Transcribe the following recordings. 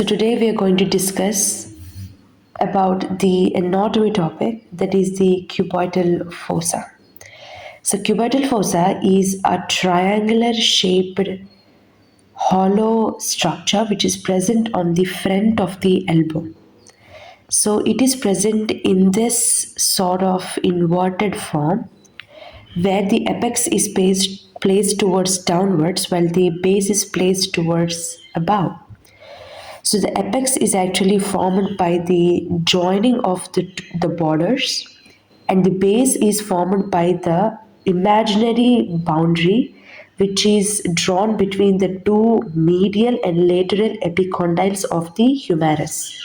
So today we are going to discuss about the anatomy topic, that is the cubital fossa. So cubital fossa is a triangular shaped hollow structure which is present on the front of the elbow. So it is present in this sort of inverted form where the apex is placed towards downwards while the base is placed towards above. So the apex is actually formed by the joining of the borders, and the base is formed by the imaginary boundary which is drawn between the two medial and lateral epicondyles of the humerus.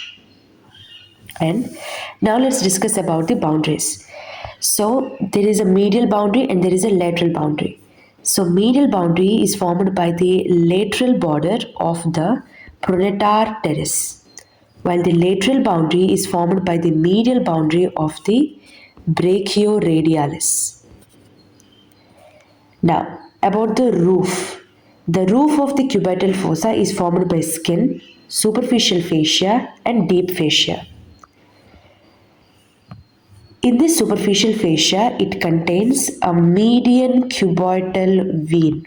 And now let's discuss about the boundaries. So there is a medial boundary and there is a lateral boundary. So medial boundary is formed by the lateral border of the pronator teres, while the lateral boundary is formed by the medial boundary of the brachioradialis. Now, about the roof. The roof of the cubital fossa is formed by skin, superficial fascia, and deep fascia. In this superficial fascia, it contains a median cubital vein.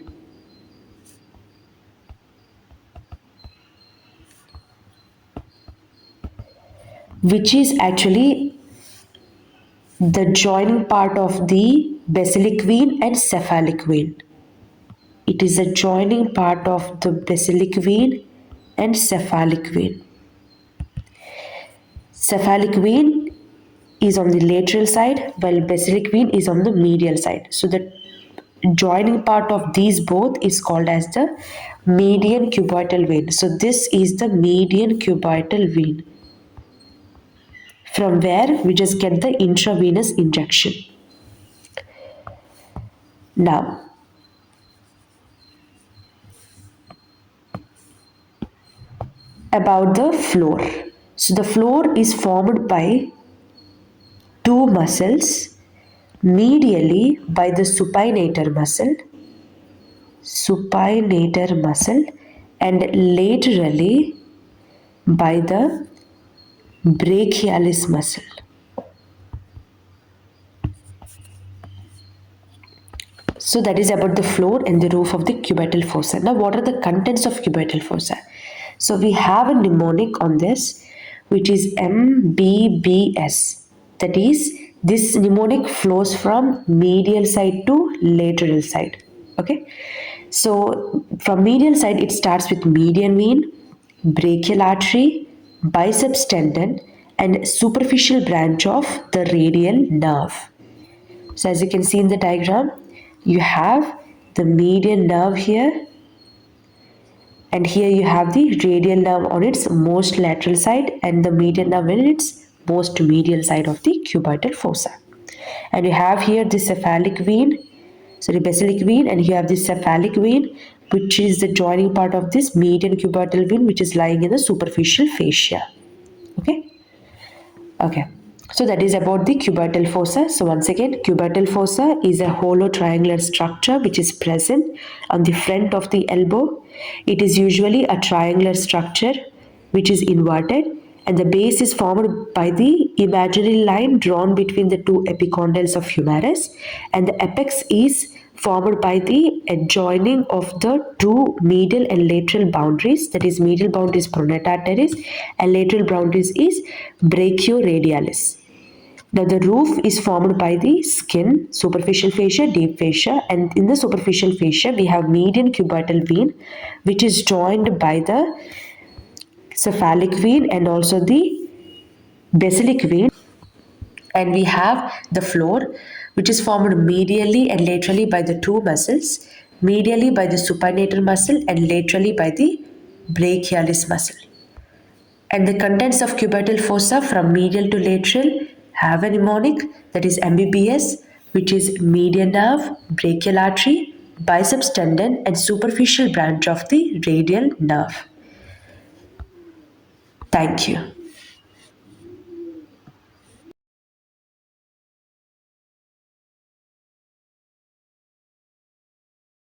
Which is actually the joining part of the basilic vein and cephalic vein. It is a joining part of the basilic vein and cephalic vein. Cephalic vein is on the lateral side while basilic vein is on the medial side. So the joining part of these both is called as the median cubital vein. So this is the median cubital vein, from where we just get the intravenous injection. Now, about the floor. So the floor is formed by two muscles, medially by the supinator muscle, and laterally by the brachialis muscle. So that is about the floor and the roof of the cubital fossa. Now what are the contents of cubital fossa? So we have a mnemonic on this, which is MBBS. That is, this mnemonic flows from medial side to lateral side. Okay. So from medial side, it starts with median vein, brachial artery, biceps tendon, and superficial branch of the radial nerve. So as you can see in the diagram, you have the median nerve here, and here you have the radial nerve on its most lateral side and the median nerve on its most medial side of the cubital fossa. And you have here the basilic vein, and you have the cephalic vein, which is the joining part of this median cubital vein, which is lying in the superficial fascia. Okay. So that is about the cubital fossa. So once again, cubital fossa is a hollow triangular structure which is present on the front of the elbow. It is usually a triangular structure which is inverted, and the base is formed by the imaginary line drawn between the two epicondyles of humerus, and the apex is formed by the adjoining of the two medial and lateral boundaries. That is, medial boundary is pronator teres and lateral boundaries is brachioradialis. Now the roof is formed by the skin, superficial fascia, deep fascia, and in the superficial fascia we have median cubital vein which is joined by the cephalic vein and also the basilic vein, and we have the floor which is formed medially and laterally by the two muscles, medially by the supinator muscle and laterally by the brachialis muscle. And the contents of cubital fossa from medial to lateral have a mnemonic, that is MBBS, which is median nerve, brachial artery, biceps tendon, and superficial branch of the radial nerve. Thank you.